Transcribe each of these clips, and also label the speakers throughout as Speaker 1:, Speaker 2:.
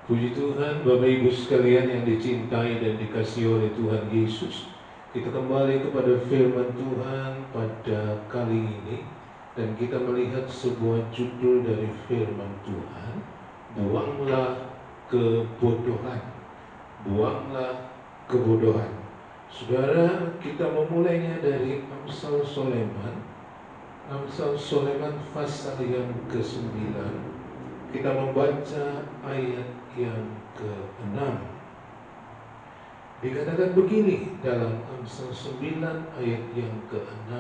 Speaker 1: Puji Tuhan, Bapak Ibu sekalian yang dicintai dan dikasihi oleh Tuhan Yesus. Kita kembali kepada firman Tuhan pada kali ini, dan kita melihat sebuah judul dari firman Tuhan, buanglah kebodohan. Buanglah kebodohan. Saudara, kita memulainya dari Amsal Soleman. Amsal Soleman pasal yang ke-9. Kita membaca ayat yang ke-6. Dikatakan begini dalam Amsal 9 ayat yang ke-6.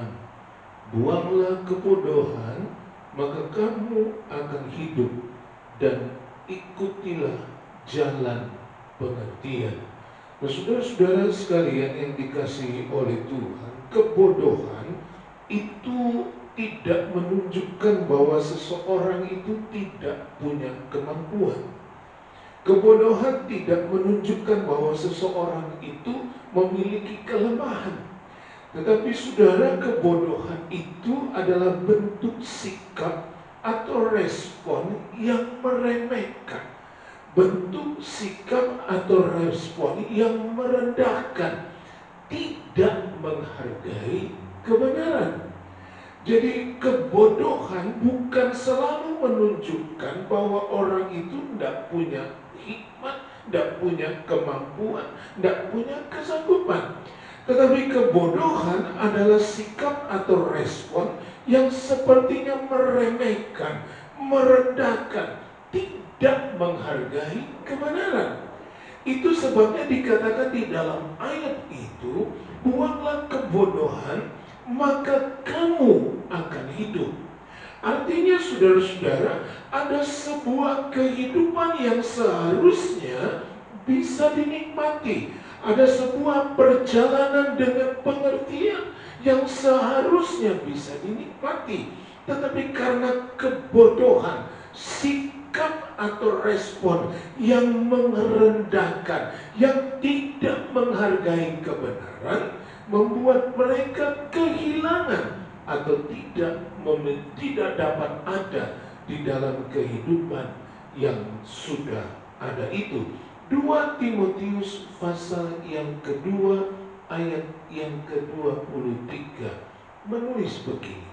Speaker 1: Buanglah kebodohan, maka kamu akan hidup, dan ikutilah jalan pengertian. Nah, saudara-saudara sekalian yang dikasihi oleh Tuhan, kebodohan itu tidak menunjukkan bahwa seseorang itu tidak punya kemampuan. Kebodohan tidak menunjukkan bahwa seseorang itu memiliki kelemahan. Tetapi saudara, kebodohan itu adalah bentuk sikap atau respon yang meremehkan. Bentuk sikap atau respon yang merendahkan, tidak menghargai kebenaran. Jadi kebodohan bukan selalu menunjukkan bahwa orang itu tidak punya hikmat, tidak punya kemampuan, tidak punya kesanggupan. Tetapi kebodohan adalah sikap atau respon yang sepertinya meremehkan, merendahkan, tidak menghargai kebenaran. Itu sebabnya dikatakan di dalam ayat itu, buanglah kebodohan, maka kamu akan hidup. Artinya saudara-saudara, ada sebuah kehidupan yang seharusnya bisa dinikmati. Ada sebuah perjalanan dengan pengertian yang seharusnya bisa dinikmati. Tetapi karena kebodohan, sikap atau respon yang merendahkan, yang tidak menghargai kebenaran, membuat mereka kehilangan atau tidak dapat ada di dalam kehidupan yang sudah ada itu. 2 Timotius pasal yang kedua ayat yang ke-23 menulis begini.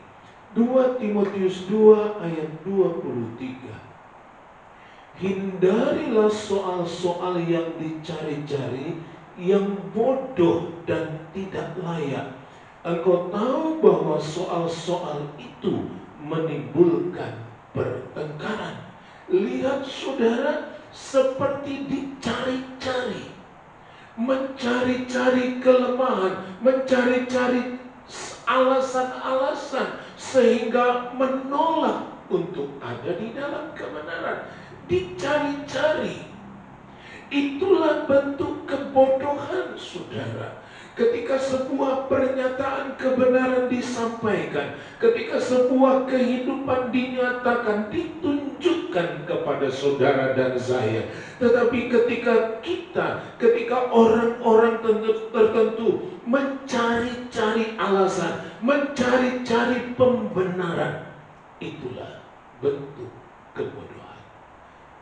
Speaker 1: 2 Timotius 2 ayat 23. Hindarilah soal-soal yang dicari-cari, yang bodoh dan tidak layak. Engkau tahu bahwa soal-soal itu menimbulkan pertengkaran. Lihat saudara, seperti dicari-cari, mencari-cari kelemahan, mencari-cari alasan-alasan sehingga menolak untuk ada di dalam kebenaran. Dicari-cari. Itulah bentuk kebodohan, saudara. Ketika sebuah pernyataan kebenaran disampaikan, ketika sebuah kehidupan dinyatakan, ditunjukkan kepada saudara dan saya. Tetapi ketika orang-orang tertentu mencari-cari alasan, mencari-cari pembenaran, itulah bentuk kebodohan.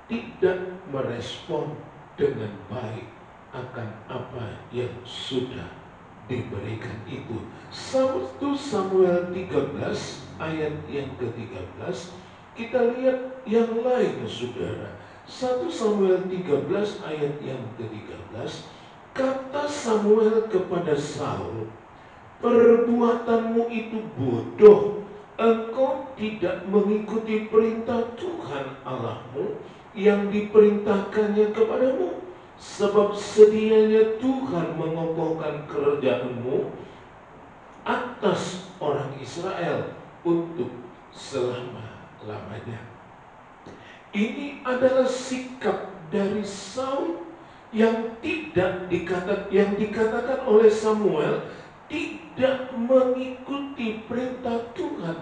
Speaker 1: Tidak merespon dengan baik akan apa yang sudah diberikan itu. 1 Samuel 13 ayat yang ke-13, kita lihat yang lain saudara. 1 Samuel 13 ayat yang ke-13, kata Samuel kepada Saul, perbuatanmu itu bodoh, engkau tidak mengikuti perintah Tuhan Allahmu yang diperintahkannya kepadamu. Sebab sedianya Tuhan mengokohkan kerajaanmu atas orang Israel untuk selama-lamanya. Ini adalah sikap dari Saul yang dikatakan oleh Samuel tidak mengikuti perintah Tuhan.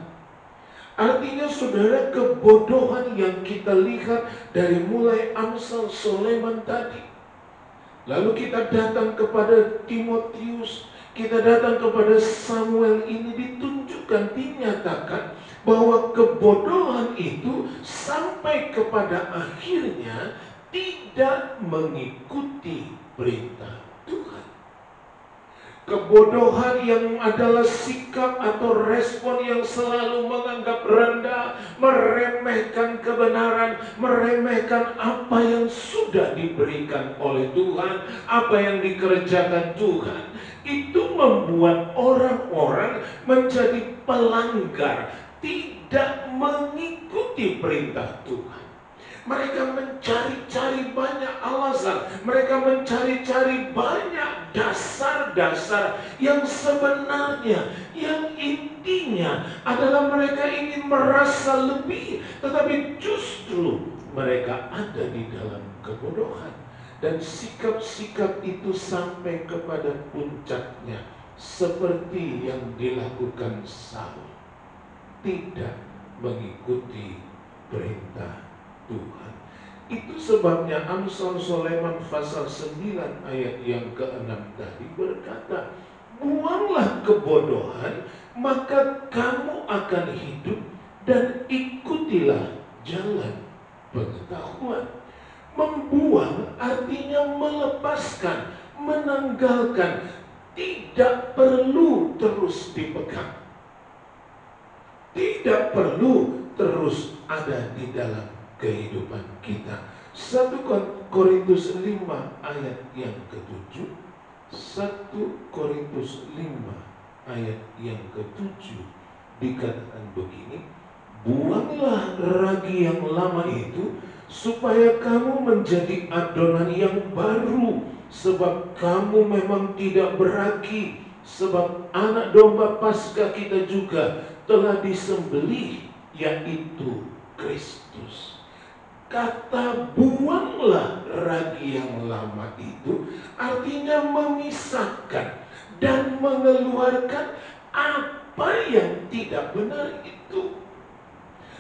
Speaker 1: Artinya saudara, kebodohan yang kita lihat dari mulai Amsal Soleman tadi, lalu kita datang kepada Timotius, kita datang kepada Samuel, ini ditunjukkan, dinyatakan bahwa kebodohan itu sampai kepada akhirnya tidak tidak mengikuti perintah Tuhan. Kebodohan yang adalah sikap atau respon yang selalu menganggap rendah, meremehkan kebenaran, meremehkan apa yang sudah diberikan oleh Tuhan, apa yang dikerjakan Tuhan. Itu membuat orang-orang menjadi pelanggar, tidak mengikuti perintah Tuhan. Mereka mencari-cari banyak alasan, mereka mencari-cari banyak dasar-dasar yang sebenarnya, yang intinya adalah mereka ingin merasa lebih, tetapi justru mereka ada di dalam kebodohan. Dan sikap-sikap itu sampai kepada puncaknya, seperti yang dilakukan Saul, tidak mengikuti perintah Tuhan. Itu sebabnya Amsal Sulaiman pasal 9 ayat yang ke-6 tadi berkata, buanglah kebodohan, maka kamu akan hidup, dan ikutilah jalan pengetahuan. Membuang artinya melepaskan, menanggalkan, tidak perlu terus dipegang, tidak perlu terus ada di dalam kehidupan kita. 1 Korintus 5 ayat yang ke-7. 1 Korintus 5 ayat yang ke-7 dikatakan begini, buanglah ragi yang lama itu, supaya kamu menjadi adonan yang baru, sebab kamu memang tidak beragi, sebab anak domba Paskah kita juga telah disembelih, yaitu Kristus. Kata buanglah ragi yang lama itu artinya memisahkan dan mengeluarkan apa yang tidak benar itu,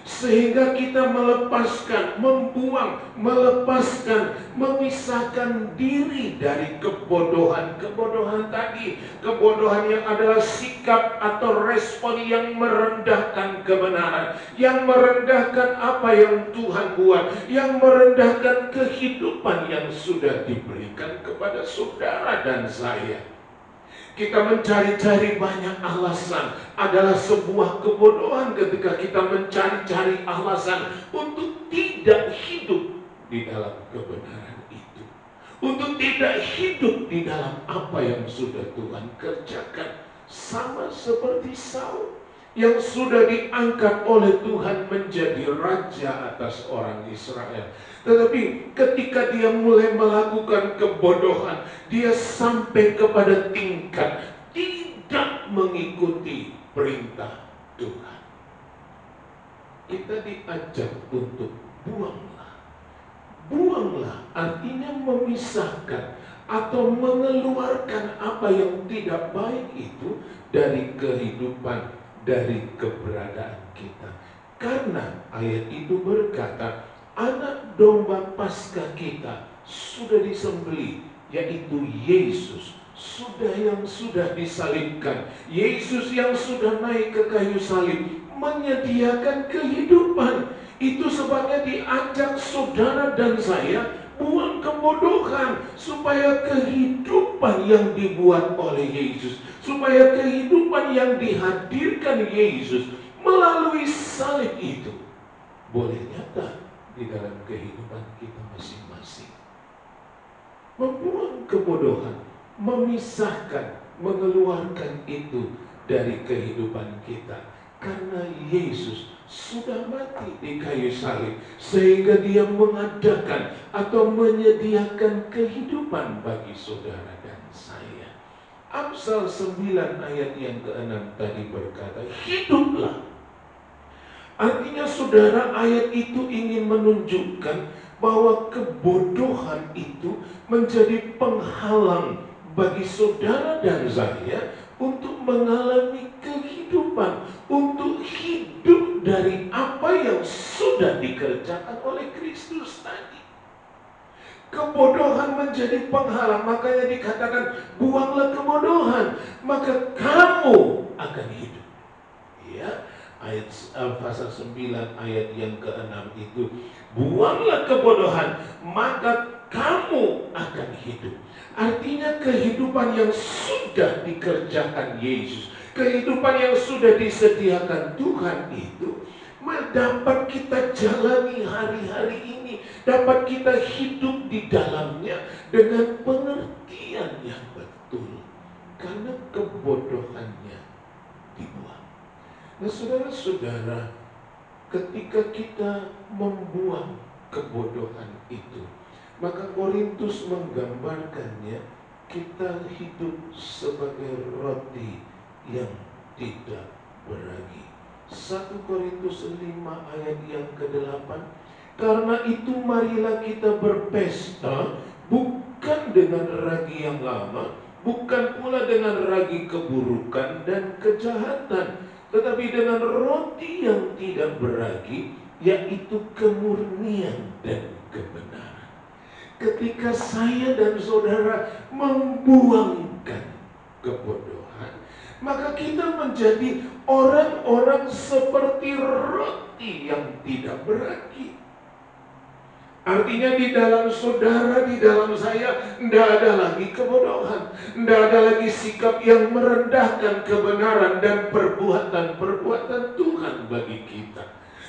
Speaker 1: sehingga kita melepaskan, membuang, melepaskan, memisahkan diri dari kebodohan tadi. Kebodohan yang adalah sikap atau respon yang merendahkan kebenaran, yang merendahkan apa yang Tuhan buat, yang merendahkan kehidupan yang sudah diberikan kepada saudara dan saya. Kita mencari-cari banyak alasan adalah sebuah kebodohan ketika kita mencari-cari alasan untuk tidak hidup di dalam kebenaran itu, untuk tidak hidup di dalam apa yang sudah Tuhan kerjakan. Sama seperti Saul yang sudah diangkat oleh Tuhan menjadi raja atas orang Israel. Tetapi ketika dia mulai melakukan kebodohan, dia sampai kepada tingkat tidak mengikuti perintah Tuhan. Kita diajak untuk buanglah. Buanglah artinya memisahkan atau mengeluarkan apa yang tidak baik itu dari kehidupan, dari keberadaan kita. Karena ayat itu berkata, anak domba Paskah kita sudah disembelih, yaitu Yesus, yang sudah disalibkan. Yesus yang sudah naik ke kayu salib menyediakan kehidupan. Itu sebabnya diajak saudara dan saya buang kebodohan, supaya kehidupan yang dibuat oleh Yesus, supaya kehidupan yang dihadirkan Yesus melalui salib itu boleh nyata di dalam kehidupan kita masing-masing. Membuang kebodohan, memisahkan, mengeluarkan itu dari kehidupan kita, karena Yesus sudah mati di kayu salib, sehingga dia mengadakan atau menyediakan kehidupan bagi saudara dan saya. Amsal 9 ayat yang ke-6 tadi berkata, hiduplah. Artinya saudara, ayat itu ingin menunjukkan bahwa kebodohan itu menjadi penghalang bagi saudara dan saya untuk mengalami kehidupan, untuk hidup dari apa yang sudah dikerjakan oleh Kristus tadi. Kebodohan menjadi penghalang, makanya dikatakan buanglah kebodohan, maka kamu akan hidup. Ya, ayat pasal 9 ayat yang ke-6 itu, buanglah kebodohan, maka kamu akan hidup. Artinya kehidupan yang sudah dikerjakan Yesus, kehidupan yang sudah disediakan Tuhan itu dapat kita jalani hari-hari ini, dapat kita hidup di dalamnya dengan pengertian yang betul, karena kebodohannya dibuang. Nah, saudara-saudara, ketika kita membuang kebodohan itu, maka Korintus menggambarkannya kita hidup sebagai roti yang tidak beragi. 1 Korintus 5 ayat yang ke-8, karena itu marilah kita berpesta, bukan dengan ragi yang lama, bukan pula dengan ragi keburukan dan kejahatan, tetapi dengan roti yang tidak beragi, yaitu kemurnian dan kebenaran. Ketika saya dan saudara membuangkan kebodohan, maka kita menjadi orang-orang seperti roti yang tidak beragi. Artinya di dalam saudara, di dalam saya, tidak ada lagi kebodohan, tidak ada lagi sikap yang merendahkan kebenaran dan perbuatan-perbuatan Tuhan bagi kita.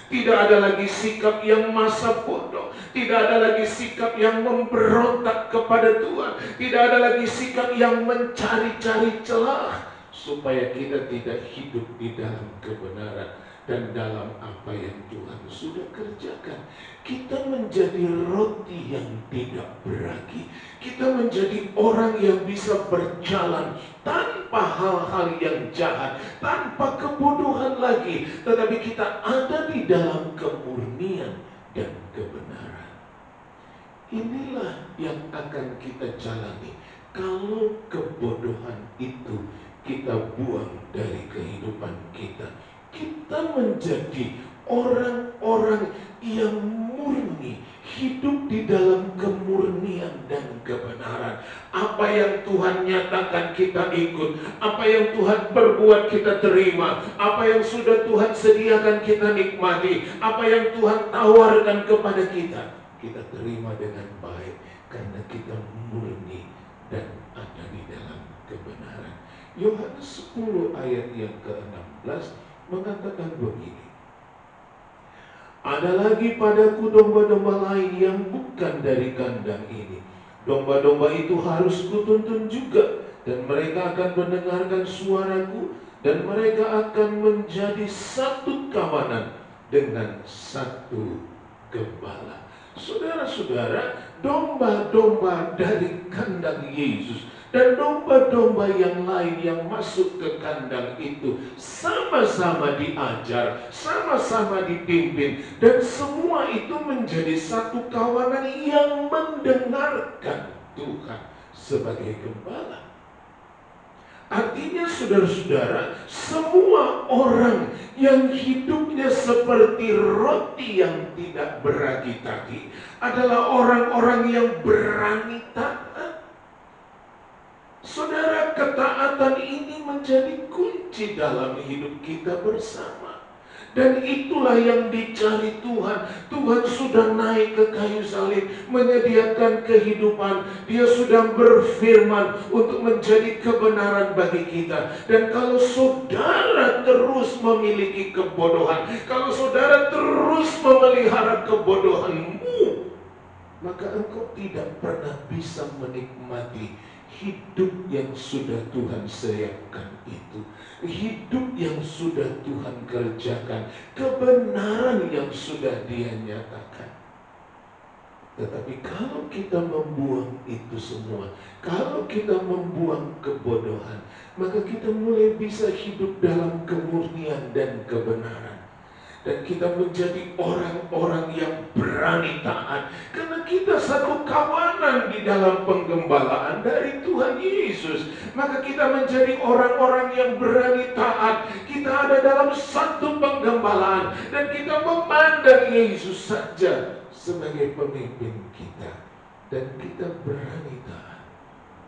Speaker 1: Tidak ada lagi sikap yang masa bodoh, tidak ada lagi sikap yang memberontak kepada Tuhan, tidak ada lagi sikap yang mencari-cari celah supaya kita tidak hidup di dalam kebenaran dan dalam apa yang Tuhan sudah kerjakan. Kita menjadi roti yang tidak beragi. Kita menjadi orang yang bisa berjalan tanpa hal-hal yang jahat, tanpa kebodohan lagi, tetapi kita ada di dalam kemurnian dan kebenaran. Inilah yang akan kita jalani kalau kebodohan itu kita buang dari kehidupan kita. Kita menjadi orang-orang yang murni, hidup di dalam kemurnian dan kebenaran. Apa yang Tuhan nyatakan kita ikut, apa yang Tuhan perbuat kita terima, apa yang sudah Tuhan sediakan kita nikmati, apa yang Tuhan tawarkan kepada kita, kita terima dengan baik karena kita murni dan ada di dalam kebenaran. Yohanes 10 ayat yang ke-16 mengatakan begini, ada lagi padaku domba-domba lain yang bukan dari kandang ini. Domba-domba itu harus kutuntun juga, dan mereka akan mendengarkan suaraku, dan mereka akan menjadi satu kawanan dengan satu gembala. Saudara-saudara, domba-domba dari kandang Yesus dan domba-domba yang lain yang masuk ke kandang itu sama-sama diajar, sama-sama dipimpin, dan semua itu menjadi satu kawanan yang mendengarkan Tuhan sebagai gembala. Artinya saudara-saudara, semua orang yang hidupnya seperti roti yang tidak beragi tadi adalah orang-orang yang berani taat. Saudara, ketaatan ini menjadi kunci dalam hidup kita bersama. Dan itulah yang dicari Tuhan. Tuhan sudah naik ke kayu salib, menyediakan kehidupan. Dia sudah berfirman untuk menjadi kebenaran bagi kita. Dan kalau saudara terus memiliki kebodohan, kalau saudara terus memelihara kebodohanmu, maka engkau tidak pernah bisa menikmati hidup yang sudah Tuhan sediakan itu, hidup yang sudah Tuhan kerjakan, kebenaran yang sudah Dia nyatakan. Tetapi kalau kita membuang itu semua, kalau kita membuang kebodohan, maka kita mulai bisa hidup dalam kemurnian dan kebenaran. Dan kita menjadi orang-orang yang berani taat, karena kita satu kawanan di dalam penggembalaan dari Tuhan Yesus. Maka kita menjadi orang-orang yang berani taat. Kita ada dalam satu penggembalaan, dan kita memandang Yesus saja sebagai pemimpin kita. Dan kita berani taat.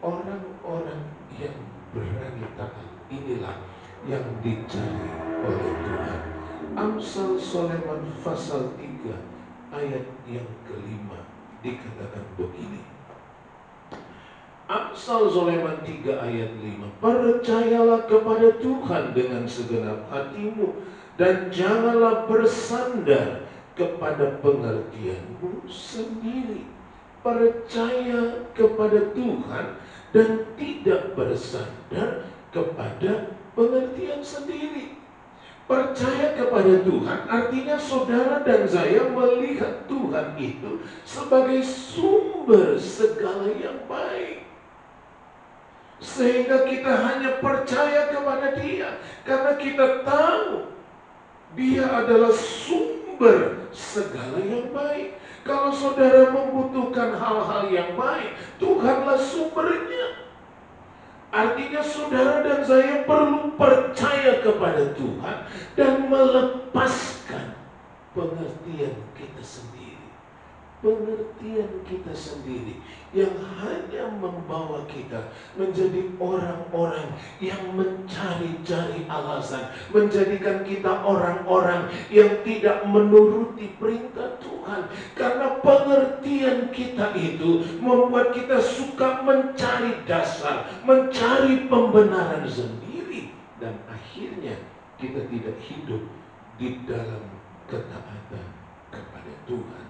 Speaker 1: Orang-orang yang berani taat inilah yang dicari oleh Tuhan. Amsal Soleman pasal 3 ayat yang ke-5 dikatakan begini. Amsal Sulaiman 3 ayat 5. Percayalah kepada Tuhan dengan segenap hatimu, dan janganlah bersandar kepada pengertianmu sendiri. Percaya kepada Tuhan dan tidak bersandar kepada pengertian sendiri. Percaya kepada Tuhan artinya saudara dan saya melihat Tuhan itu sebagai sumber segala yang baik. Sehingga kita hanya percaya kepada Dia karena kita tahu Dia adalah sumber segala yang baik. Kalau saudara membutuhkan hal-hal yang baik, Tuhanlah sumbernya. Artinya saudara dan saya perlu percaya kepada Tuhan dan melepaskan pengertian kita sendiri. Pengertian kita sendiri yang hanya membawa kita menjadi orang-orang yang mencari-cari alasan, menjadikan kita orang-orang yang tidak menuruti perintah Tuhan. Karena pengertian kita itu membuat kita suka mencari dasar, mencari pembenaran sendiri, dan akhirnya kita tidak hidup di dalam ketaatan kepada Tuhan.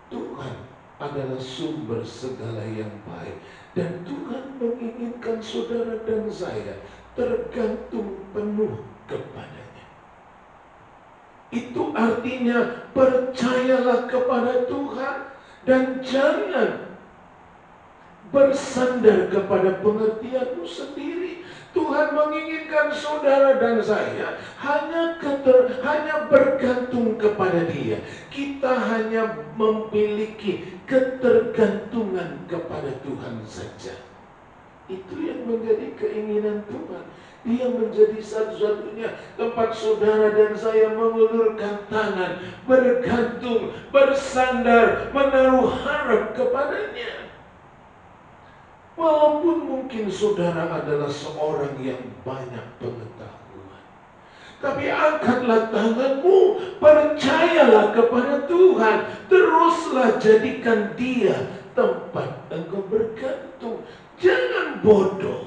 Speaker 1: Tuhan adalah sumber segala yang baik, dan Tuhan menginginkan saudara dan saya tergantung penuh kepadanya. Itu artinya percayalah kepada Tuhan dan jangan bersandar kepada pengertianmu sendiri. Tuhan menginginkan saudara dan saya hanya bergantung kepada Dia. Kita hanya memiliki ketergantungan kepada Tuhan saja. Itu yang menjadi keinginan Tuhan. Dia menjadi satu-satunya tempat saudara dan saya mengulurkan tangan, bergantung, bersandar, menaruh harap kepadanya. Walaupun mungkin saudara adalah seorang yang banyak pengetahuan, tapi angkatlah tanganmu, percayalah kepada Tuhan, teruslah jadikan Dia tempat engkau bergantung. Jangan bodoh.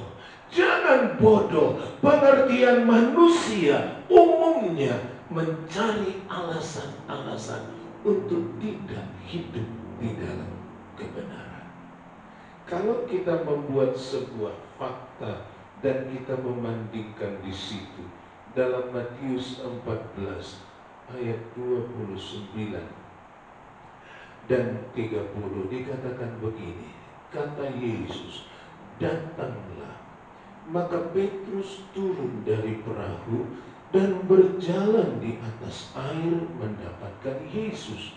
Speaker 1: Pengertian manusia umumnya mencari alasan-alasan untuk tidak hidup di dalam kebenaran. Kalau kita membuat sebuah fakta dan kita memandingkan di situ, dalam Matius 14 ayat 29 dan 30 dikatakan begini, kata Yesus, datanglah. Maka Petrus turun dari perahu dan berjalan di atas air mendapatkan Yesus.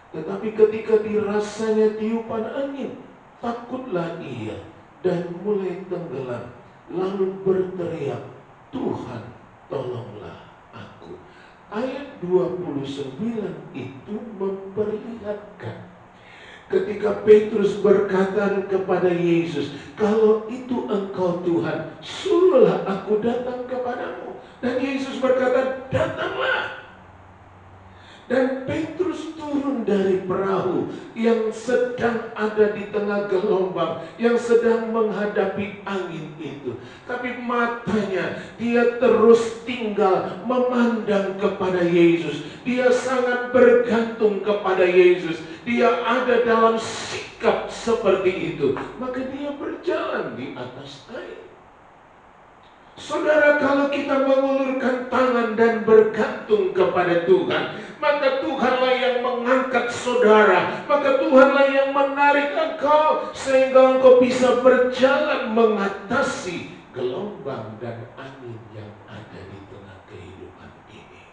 Speaker 1: Tetapi ketika dirasanya tiupan angin, takutlah ia dan mulai tenggelam, lalu berteriak, Tuhan, tolonglah aku. Ayat 29 itu memperlihatkan ketika Petrus berkata kepada Yesus, kalau itu engkau Tuhan, suruhlah aku datang kepadamu. Dan Yesus berkata, datanglah. Dan Petrus turun dari perahu yang sedang ada di tengah gelombang, yang sedang menghadapi angin itu. Tapi matanya dia terus tinggal memandang kepada Yesus. Dia sangat bergantung kepada Yesus. Dia ada dalam sikap seperti itu. Maka dia berjalan di atas air. Saudara, kalau kita mengulurkan tangan dan bergantung kepada Tuhan, maka Tuhanlah yang mengangkat saudara, maka Tuhanlah yang menarik engkau sehingga engkau bisa berjalan mengatasi gelombang dan angin yang ada di tengah kehidupan ini.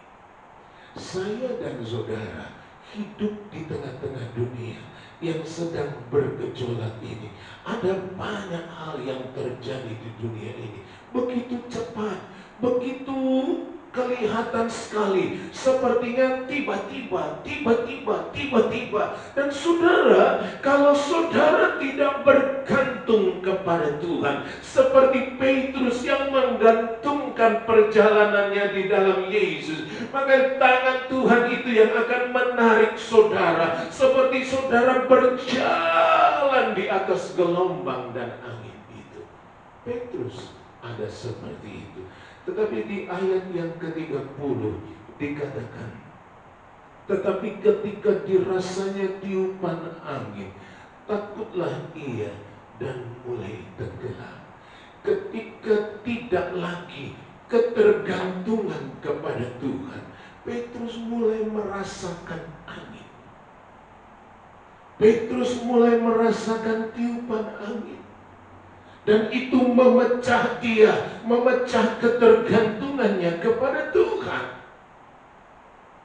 Speaker 1: Saya dan saudara hidup di tengah-tengah dunia yang sedang bergejolak ini. Ada banyak hal yang terjadi di dunia ini. Begitu cepat, begitu kelihatan sekali, sepertinya tiba-tiba. Dan saudara, kalau saudara tidak bergantung kepada Tuhan, seperti Petrus yang menggantungkan perjalanannya di dalam Yesus, maka tangan Tuhan itu itu yang akan menarik saudara, seperti saudara berjalan di atas gelombang dan angin itu. Petrus ada seperti itu. Tetapi di ayat yang ke-30 dikatakan, tetapi ketika dirasanya tiupan angin, takutlah ia dan mulai tenggelam. Ketika tidak lagi ketergantungan kepada Tuhan, Petrus mulai merasakan angin. Petrus mulai merasakan tiupan angin. Dan itu memecah dia, memecah ketergantungannya kepada Tuhan.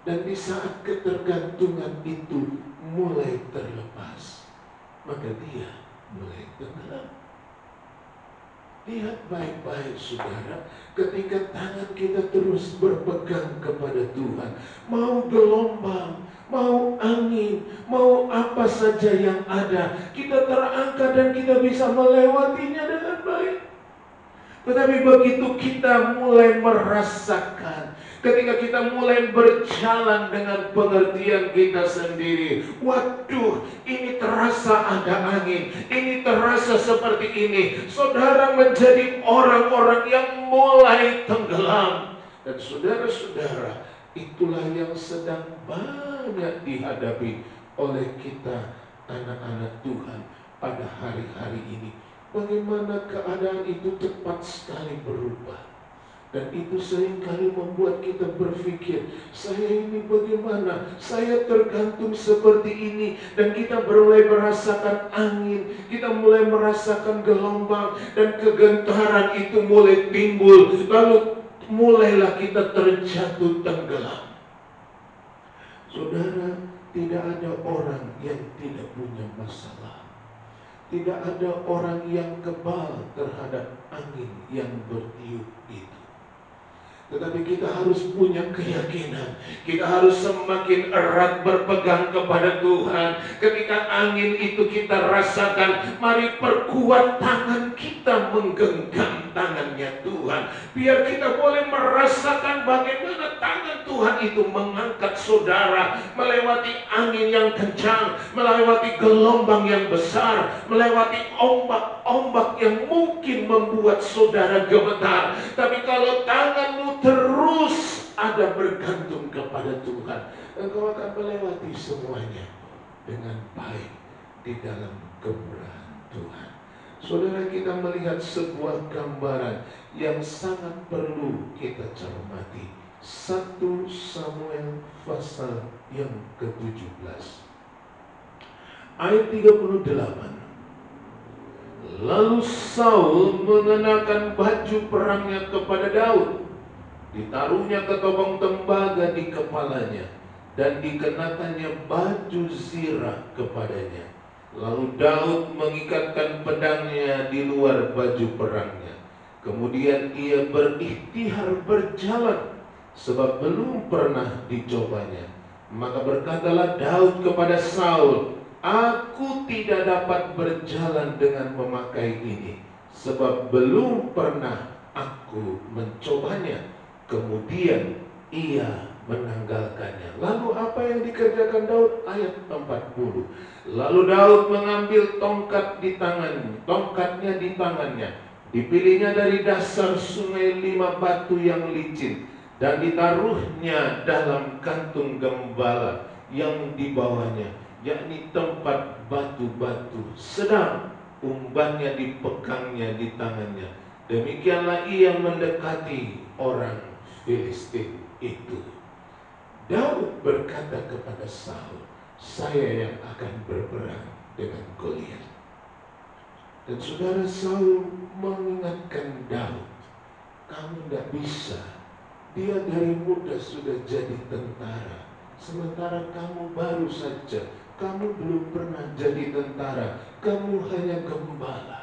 Speaker 1: Dan di saat ketergantungan itu mulai terlepas, maka dia mulai tenggelam. Lihat baik-baik saudara, ketika tangan kita terus berpegang kepada Tuhan, mau gelombang, mau angin, mau apa saja yang ada, kita terangkat dan kita bisa melewatinya dengan baik. Tetapi begitu kita mulai merasakan, ketika kita mulai berjalan dengan pengertian kita sendiri, waduh, ini terasa ada angin, ini terasa seperti ini, saudara menjadi orang-orang yang mulai tenggelam. Dan saudara-saudara, itulah yang sedang banyak dihadapi oleh kita anak-anak Tuhan pada hari-hari ini. Bagaimana keadaan itu cepat sekali berubah. Dan itu seringkali membuat kita berpikir, saya ini bagaimana? Saya tergantung seperti ini. Dan kita mulai merasakan angin, kita mulai merasakan gelombang, dan kegentaran itu mulai timbul. Lalu mulailah kita terjatuh tenggelam. Saudara, tidak ada orang yang tidak punya masalah. Tidak ada orang yang kebal terhadap angin yang bertiup itu. Tetapi kita harus punya keyakinan, kita harus semakin erat berpegang kepada Tuhan. Ketika angin itu kita rasakan, mari perkuat tangan kita menggenggam tangannya Tuhan. Biar kita boleh merasakan bagaimana tangan Tuhan itu mengangkat saudara melewati angin yang kencang, melewati gelombang yang besar, melewati ombak-ombak yang mungkin membuat saudara gemetar. Tapi kalau tanganmu terus ada bergantung kepada Tuhan, engkau akan melewati semuanya dengan baik di dalam kemurahan Tuhan. Saudara, kita melihat sebuah gambaran yang sangat perlu kita cermati. 1 Samuel pasal yang ke-17 ayat 38. Lalu Saul mengenakan baju perangnya kepada Daud, ditaruhnya ketopong tembaga di kepalanya, dan dikenakannya baju zirah kepadanya. Lalu Daud mengikatkan pedangnya di luar baju perangnya. Kemudian ia berikhtiar berjalan, sebab belum pernah dicobanya. Maka berkatalah Daud kepada Saul, aku tidak dapat berjalan dengan memakai ini, sebab belum pernah aku mencobanya. Kemudian ia menanggalkannya. Lalu apa yang dikerjakan Daud? Ayat 40. Lalu Daud mengambil tongkatnya di tangannya. Dipilihnya dari dasar sungai 5 batu yang licin, dan ditaruhnya dalam kantung gembala yang dibawanya, yakni tempat batu-batu. Sedang umbannya dipegangnya di tangannya. Demikianlah ia mendekati orang Filistin itu. Daud berkata kepada Saul, saya yang akan berperang dengan Goliat. Dan saudara, Saul mengingatkan Daud, kamu tidak bisa. Dia dari muda sudah jadi tentara, sementara kamu baru saja. Kamu belum pernah jadi tentara, kamu hanya gembala.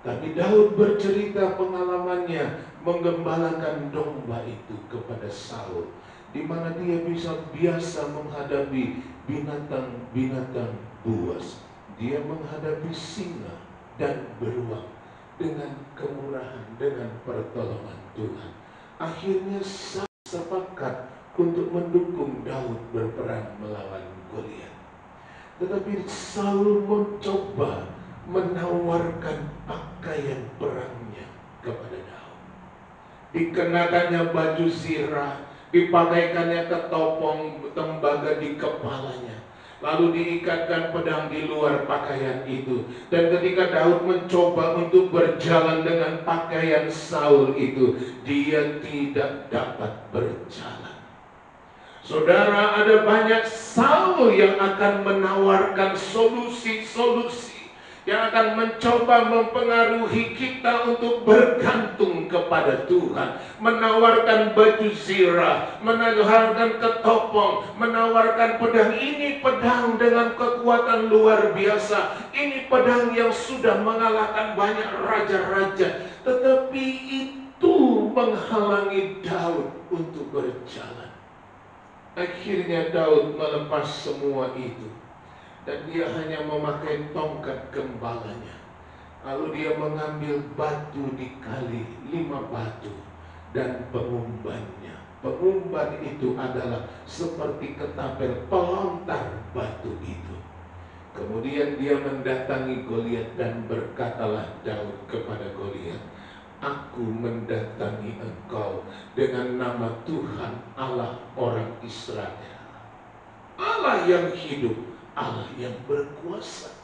Speaker 1: Tapi Daud bercerita pengalamannya menggembalakan domba itu kepada Saul, di mana dia biasa menghadapi binatang-binatang buas. Dia menghadapi singa dan beruang dengan kemurahan, dengan pertolongan Tuhan. Akhirnya Saul sepakat untuk mendukung Daud berperang melawan Goliat. Tetapi Saul mencoba menawarkan pakaian perangnya kepada Daud. Dikenakannya baju zirah, dipakaikannya ketopong tembaga di kepalanya, lalu diikatkan pedang di luar pakaian itu. Dan ketika Daud mencoba untuk berjalan dengan pakaian Saul itu, dia tidak dapat berjalan. Saudara, ada banyak Saul yang akan menawarkan solusi-solusi yang akan mencoba mempengaruhi kita untuk bergantung kepada Tuhan, menawarkan baju zirah, menawarkan ketopong, menawarkan pedang. Ini pedang dengan kekuatan luar biasa, ini pedang yang sudah mengalahkan banyak raja-raja, tetapi itu menghalangi Daud untuk berjalan. Akhirnya Daud melepas semua itu, dan dia hanya memakai tongkat gembalanya. Lalu dia mengambil batu dikali 5 batu dan pengumbannya. Pengumban itu adalah seperti ketapel pelontar batu itu. Kemudian dia mendatangi Goliat dan berkatalah Daud kepada Goliat, "Aku mendatangi engkau dengan nama Tuhan Allah orang Israel, Allah yang hidup, Allah yang berkuasa."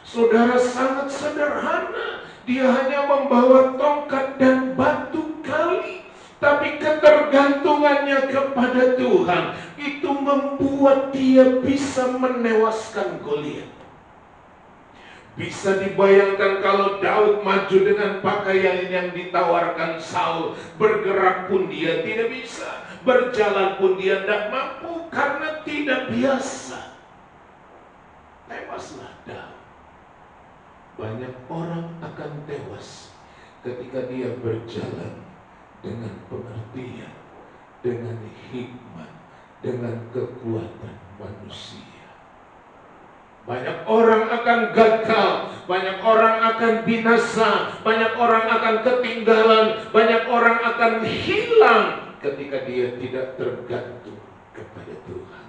Speaker 1: Saudara, sangat sederhana. Dia hanya membawa tongkat dan batu kali, tapi ketergantungannya kepada Tuhan itu membuat dia bisa menewaskan Goliat. Bisa dibayangkan kalau Daud maju dengan pakaian yang ditawarkan Saul, bergerak pun dia tidak bisa, berjalan pun dia tidak mampu karena tidak biasa. Tewaslah Daud. Banyak orang akan tewas ketika dia berjalan dengan pengertian, dengan hikmat, dengan kekuatan manusia. Banyak orang akan gagal, banyak orang akan binasa, banyak orang akan ketinggalan, banyak orang akan hilang ketika dia tidak tergantung kepada Tuhan.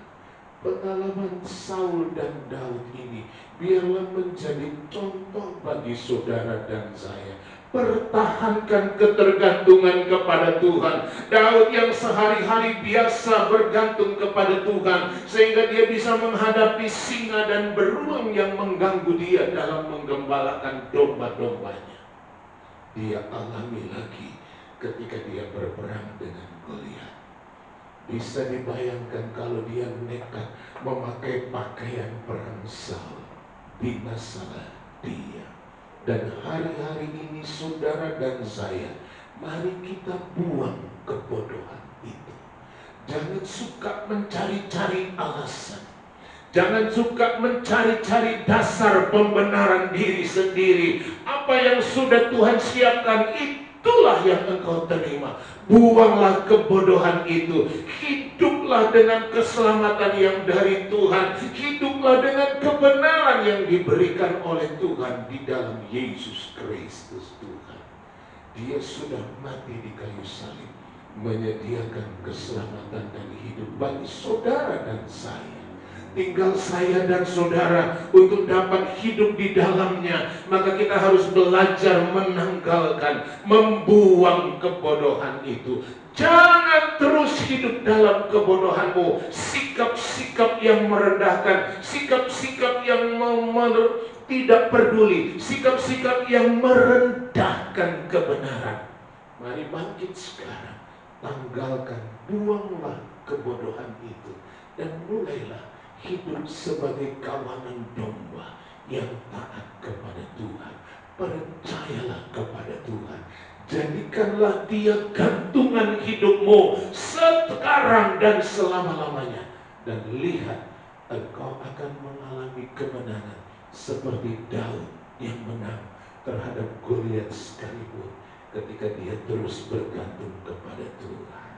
Speaker 1: Pengalaman Saul dan Daud ini biarlah menjadi contoh bagi saudara dan saya. Pertahankan ketergantungan kepada Tuhan. Daud yang sehari-hari biasa bergantung kepada Tuhan, sehingga dia bisa menghadapi singa dan beruang yang mengganggu dia dalam menggembalakan domba-dombanya. Dia alami lagi ketika dia berperang dengan Goliat. Bisa dibayangkan kalau dia nekat memakai pakaian perang Saul, binasalah dia. Dan hari-hari ini saudara dan saya, mari kita buang kebodohan itu. Jangan suka mencari-cari alasan. Jangan suka mencari-cari dasar pembenaran diri sendiri. Apa yang sudah Tuhan siapkan itulah yang engkau terima. Buanglah kebodohan itu. Hiduplah dengan keselamatan yang dari Tuhan. Hiduplah dengan kebenaran yang diberikan oleh Tuhan di dalam Yesus Kristus Tuhan. Dia sudah mati di kayu salib, menyediakan keselamatan dan hidup bagi saudara dan saya. Tinggal saya dan saudara untuk dapat hidup di dalamnya. Maka kita harus belajar menanggalkan, membuang kebodohan itu. Jangan terus hidup dalam kebodohanmu. Sikap-sikap yang merendahkan, sikap-sikap yang tidak peduli, sikap-sikap yang merendahkan kebenaran. Mari bangkit sekarang. Tanggalkan, buanglah kebodohan itu, dan mulailah hidup sebagai kawanan domba yang taat kepada Tuhan. Percayalah kepada Tuhan. Jadikanlah dia gantungan hidupmu sekarang dan selama-lamanya. Dan lihat, engkau akan mengalami kemenangan seperti Daud yang menang terhadap Goliat sekalipun, ketika dia terus bergantung kepada Tuhan.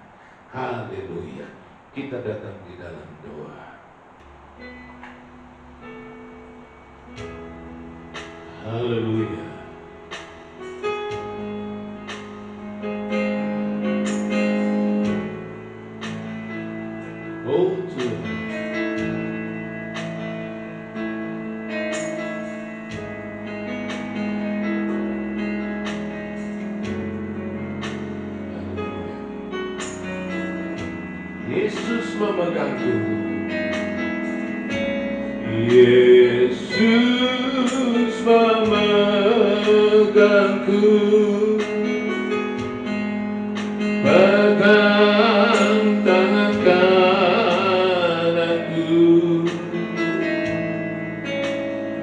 Speaker 1: Haleluya. Kita datang di dalam doa. Haleluya. Oh Tuhan. Yesus memegangku. Yesus memegangku. Pegang tangan kananku.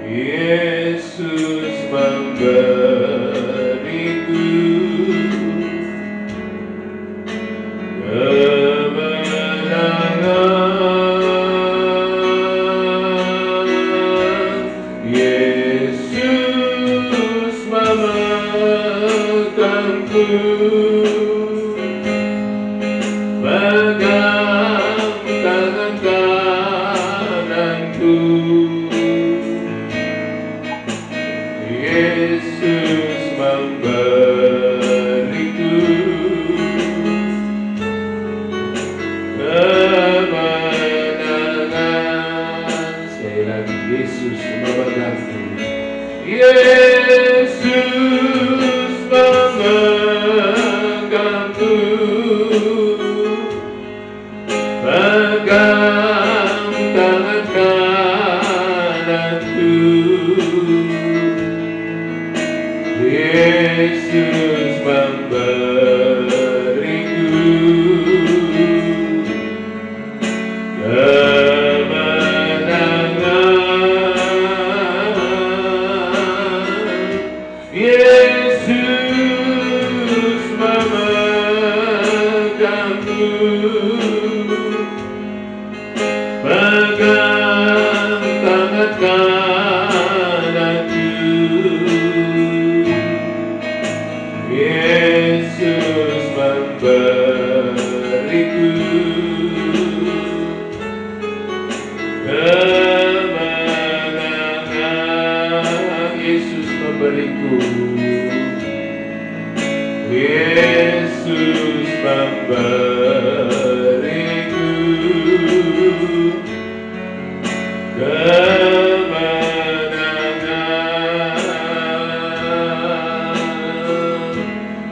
Speaker 1: Yesus memberiku kemenangan. Yesus memegangku. Pegang tangan kananku. Yesus memberiku kemenangan. Sekali lagi, Yesus memegangku. Yesus memegangku. Pegang tangan kananku. Yesus memberiku kemenangan. Yesus memegangku. Pegang tangan kananku. Yesus memberiku kemenangan. Yesus memberiku. Yesus memberiku kemenangan.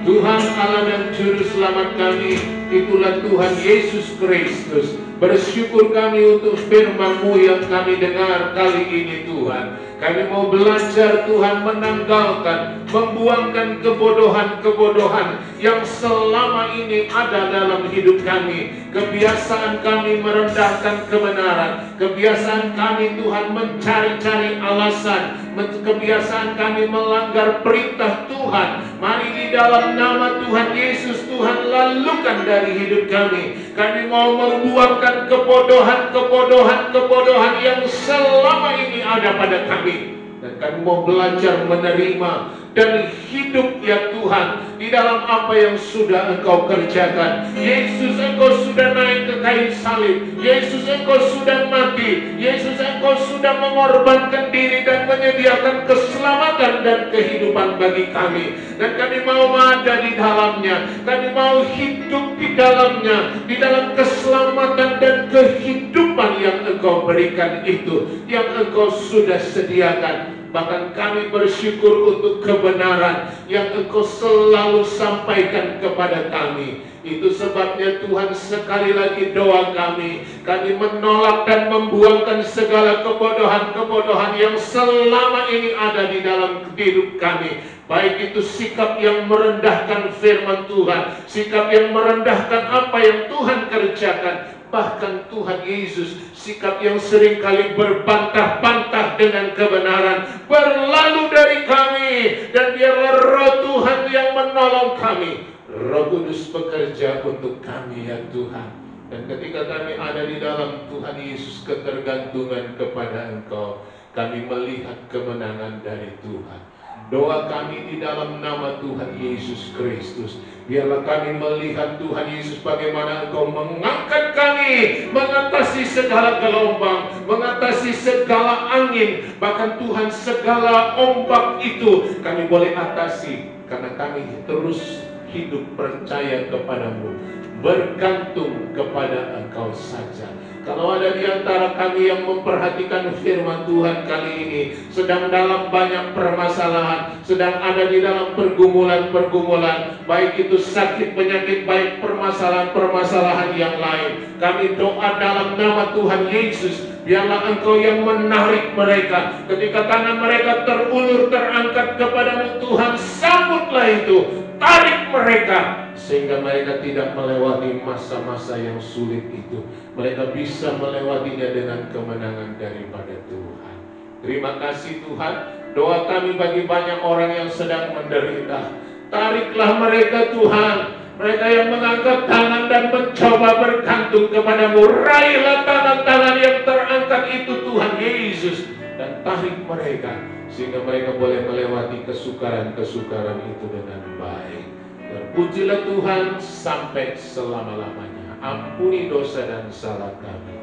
Speaker 1: Tuhan Allah dan Juru Selamat kami, itulah Tuhan Yesus Kristus. Bersyukur kami untuk firman-Mu yang kami dengar kali ini Tuhan. Kami mau belajar Tuhan menanggalkan, membuangkan kebodohan-kebodohan yang selama ini ada dalam hidup kami. Kebiasaan kami merendahkan kebenaran. Kebiasaan kami Tuhan mencari-cari alasan. Kebiasaan kami melanggar perintah Tuhan. Mari di dalam nama Tuhan Yesus, Tuhan lalukan dari hidup kami. Kami mau membuangkan kebodohan-kebodohan yang selama ini ada pada kami. Dan kami mau belajar menerima dan hidup ya Tuhan di dalam apa yang sudah Engkau kerjakan. Yesus, Engkau sudah naik ke kayu salib. Yesus, Engkau sudah mati. Yesus, Engkau sudah mengorbankan diri dan menyediakan keselamatan dan kehidupan bagi kami. Dan kami mau ada di dalamnya. Kami mau hidup di dalamnya, di dalam keselamatan dan kehidupan yang Engkau berikan itu, yang Engkau sudah sediakan. Bahkan kami bersyukur untuk kebenaran yang Engkau selalu sampaikan kepada kami. Itu sebabnya Tuhan, sekali lagi doa kami menolak dan membuangkan segala kebodohan-kebodohan yang selama ini ada di dalam hidup kami. Baik itu sikap yang merendahkan firman Tuhan, sikap yang merendahkan apa yang Tuhan kerjakan. Bahkan Tuhan Yesus, sikap yang seringkali berbantah-bantah dengan kebenaran berlalu dari kami. Dan biarlah Roh Tuhan yang menolong kami. Roh Kudus bekerja untuk kami ya Tuhan. Dan ketika kami ada di dalam Tuhan Yesus, ketergantungan kepada Engkau, kami melihat kemenangan dari Tuhan. Doa kami di dalam nama Tuhan Yesus Kristus. Biarlah kami melihat Tuhan Yesus bagaimana Engkau mengangkat kami, mengatasi segala gelombang, mengatasi segala angin. Bahkan Tuhan, segala ombak itu kami boleh atasi karena kami terus hidup percaya kepadamu, bergantung kepada Engkau saja. Kalau ada di antara kami yang memperhatikan firman Tuhan kali ini, sedang dalam banyak permasalahan, sedang ada di dalam pergumulan-pergumulan, baik itu sakit, penyakit, baik permasalahan-permasalahan yang lain, kami doa dalam nama Tuhan Yesus, biarlah Engkau yang menarik mereka. Ketika tangan mereka terulur, terangkat kepadamu Tuhan, sambutlah itu, tarik mereka, sehingga mereka tidak melewati masa-masa yang sulit itu. Mereka bisa melewatinya dengan kemenangan daripada Tuhan. Terima kasih Tuhan. Doa kami bagi banyak orang yang sedang menderita, tariklah mereka Tuhan. Mereka yang mengangkat tangan dan mencoba bergantung kepadamu, raihlah tangan-tangan yang terangkat itu Tuhan Yesus, dan tarik mereka, sehingga mereka boleh melewati kesukaran-kesukaran itu dengan baik. Terpujilah Tuhan sampai selama-lamanya. Ampuni dosa dan salah kami.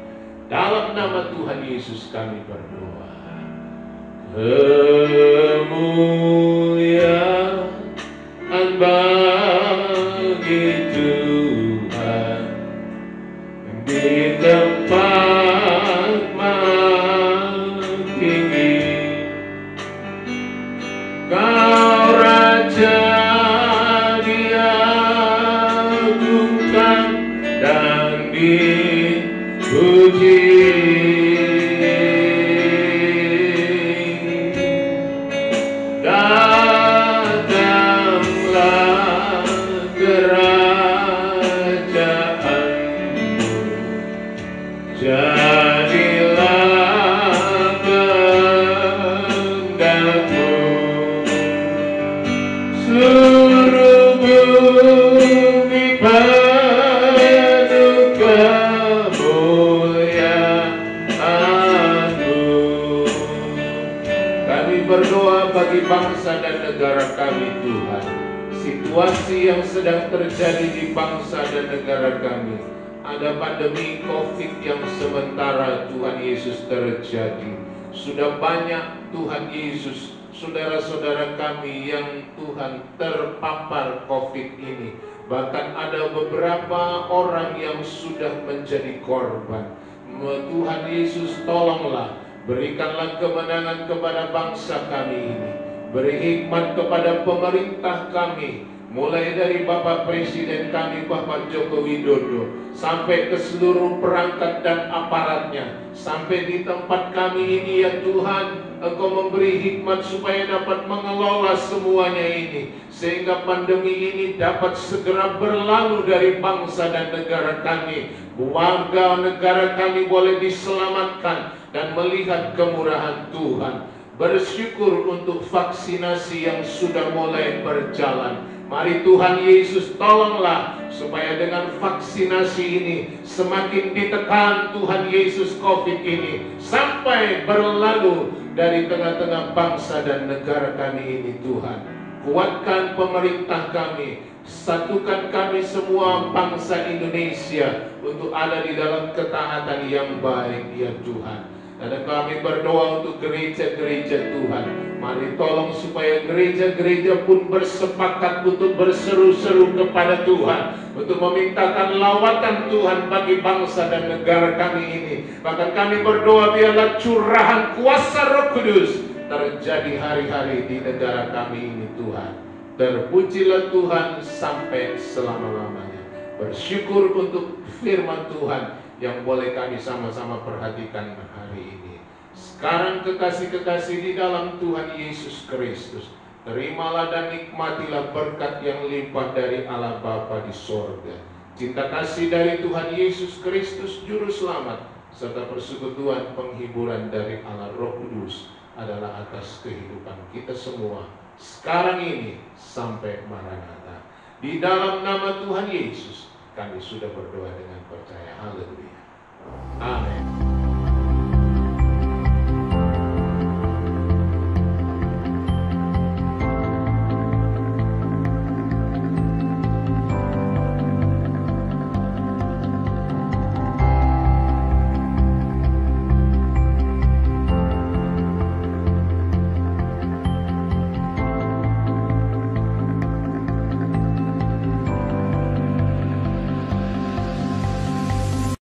Speaker 1: Dalam nama Tuhan Yesus kami berdoa. Kemuliaan bagi Tuhan di tempat tinggi. Kau Raja diagungkan dan dipuji. Datanglah kerajaanmu, jadilah kehendakmu. Seluruh bumi penuh kemuliaan-Mu. Kami berdoa bagi bangsa dan negara kami Tuhan. Situasi yang sedang terjadi di bangsa dan negara kami, ada pandemi COVID yang sementara Tuhan Yesus terjadi. Sudah banyak Tuhan Yesus saudara-saudara kami yang Tuhan terpapar COVID ini. Bahkan ada beberapa orang yang sudah menjadi korban. Tuhan Yesus tolonglah, berikanlah kemenangan kepada bangsa kami ini. Beri hikmat kepada pemerintah kami, mulai dari Bapak Presiden kami Bapak Joko Widodo sampai ke seluruh perangkat dan aparatnya, sampai di tempat kami ini ya Tuhan. Engkau memberi hikmat supaya dapat mengelola semuanya ini, sehingga pandemi ini dapat segera berlalu dari bangsa dan negara kami. Warga negara kami boleh diselamatkan dan melihat kemurahan Tuhan. Bersyukur untuk vaksinasi yang sudah mulai berjalan. Mari Tuhan Yesus tolonglah supaya dengan vaksinasi ini semakin ditekan Tuhan Yesus COVID ini, sampai berlalu dari tengah-tengah bangsa dan negara kami ini Tuhan. Kuatkan pemerintah kami, satukan kami semua bangsa Indonesia untuk ada di dalam ketaatan yang baik ya Tuhan. Dan kami berdoa untuk gereja-gereja Tuhan. Mari tolong supaya gereja-gereja pun bersepakat untuk berseru-seru kepada Tuhan, untuk memintakan lawatan Tuhan bagi bangsa dan negara kami ini. Bahkan kami berdoa biarlah curahan kuasa Roh Kudus terjadi hari-hari di negara kami ini Tuhan. Terpujilah Tuhan sampai selama-lamanya. Bersyukur untuk firman Tuhan yang boleh kami sama-sama perhatikan hari ini. Sekarang kekasih-kekasih di dalam Tuhan Yesus Kristus, terimalah dan nikmatilah berkat yang limpah dari Allah Bapa di sorga, cinta kasih dari Tuhan Yesus Kristus Juru Selamat, serta persekutuan penghiburan dari Allah Roh Kudus adalah atas kehidupan kita semua, sekarang ini sampai Maranatha. Di dalam nama Tuhan Yesus kami sudah berdoa dengan